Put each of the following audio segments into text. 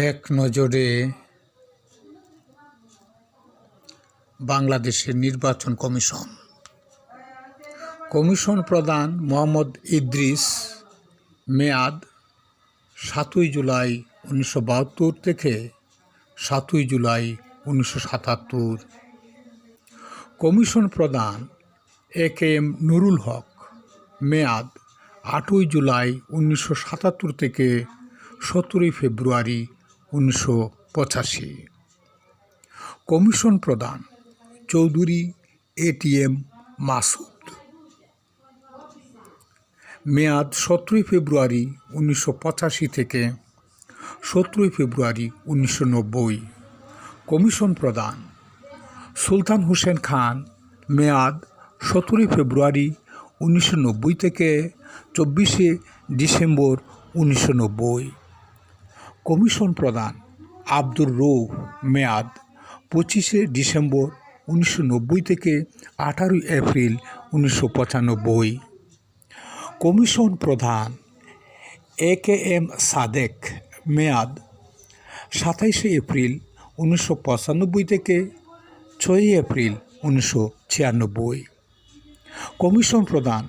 এক নজরে বাংলাদেশের নির্বাচন কমিশন প্রধান মোহাম্মদ ইদ্রিস, মেয়াদ 7 জুলাই 1972 থেকে 7 জুলাই 1977। কমিশন প্রধান এ.কে.এম. নুরুল হক, মেয়াদ 8 জুলাই 1977 থেকে 17 ফেব্রুয়ারি 1985। কমিশন প্রধান চৌধুরী এ.টি.এম. মাসুদ, মেয়াদ 17 ফেব্রুয়ারি 1985 থেকে 17 ফেব্রুয়ারি 1990। কমিশন প্রধান সুলতান হোসেন খান, মেয়াদ 17 ফেব্রুয়ারি 1990 থেকে 24 ডিসেম্বর 1990। কমিশন প্রধান আব্দুর রৌফ, মেয়াদ 25 ডিসেম্বর 1990 থেকে 18 এপ্রিল 1995। কমিশন প্রধান এ.কে.এম. সাদেক, মেয়াদ 27 এপ্রিল 1995 থেকে 6 এপ্রিল 1996। কমিশন প্রধান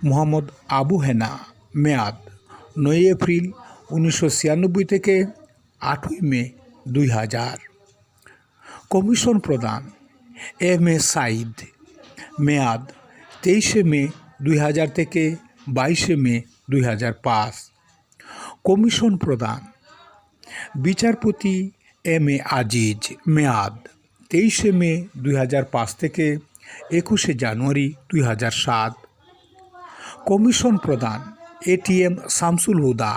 মোহাম্মদ আবু হেনা, মেয়াদ 9 এপ্রিল 1996 থেকে 8 মে 2000। কমিশন প্রধান এম.এ. সাঈদ, মেয়াদ 23 মে 2000 থেকে 22 মে 2005। কমিশন প্রধান বিচারপতি এম.এ. আজিজ, মেয়াদ 23 মে 2005 থেকে 21 জানুয়ারি 2007। কমিশন প্রধান এ.টি.এম. শামসুল হুদা,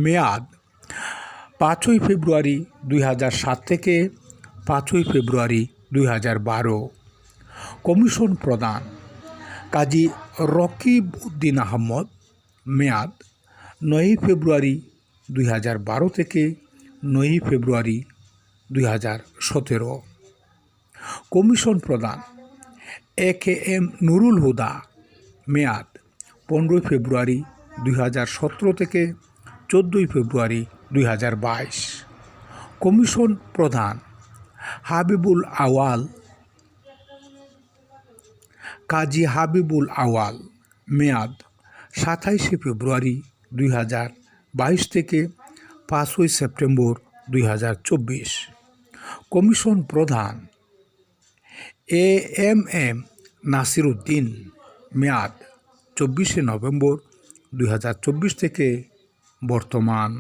মেয়াদ 5 ফেব্রুয়ারি 2007 থেকে 5 ফেব্রুয়ারি 2012। কমিশন প্রধান কাজী রকিব উদ্দিন আহমদ, মেয়াদ 9 ফেব্রুয়ারি 2012 থেকে 9 ফেব্রুয়ারি 2017। কমিশন প্রধান এ.কে.এম. নুরুল হুদা, মেয়াদ 15 ফেব্রুয়ারি 2017 থেকে 14 ফেব্রুয়ারি 2022। কমিশন প্রধান হাবিবুল আওয়াল, কাজী হাবিবুল আওয়াল, মেয়াদ 27 ফেব্রুয়ারি 2022 থেকে 5 সেপ্টেম্বর 2024। কমিশন প্রধান এ.এম.এম. নাসির উদ্দিন, মেয়াদ 24 নভেম্বর 2024 থেকে বর্তমান।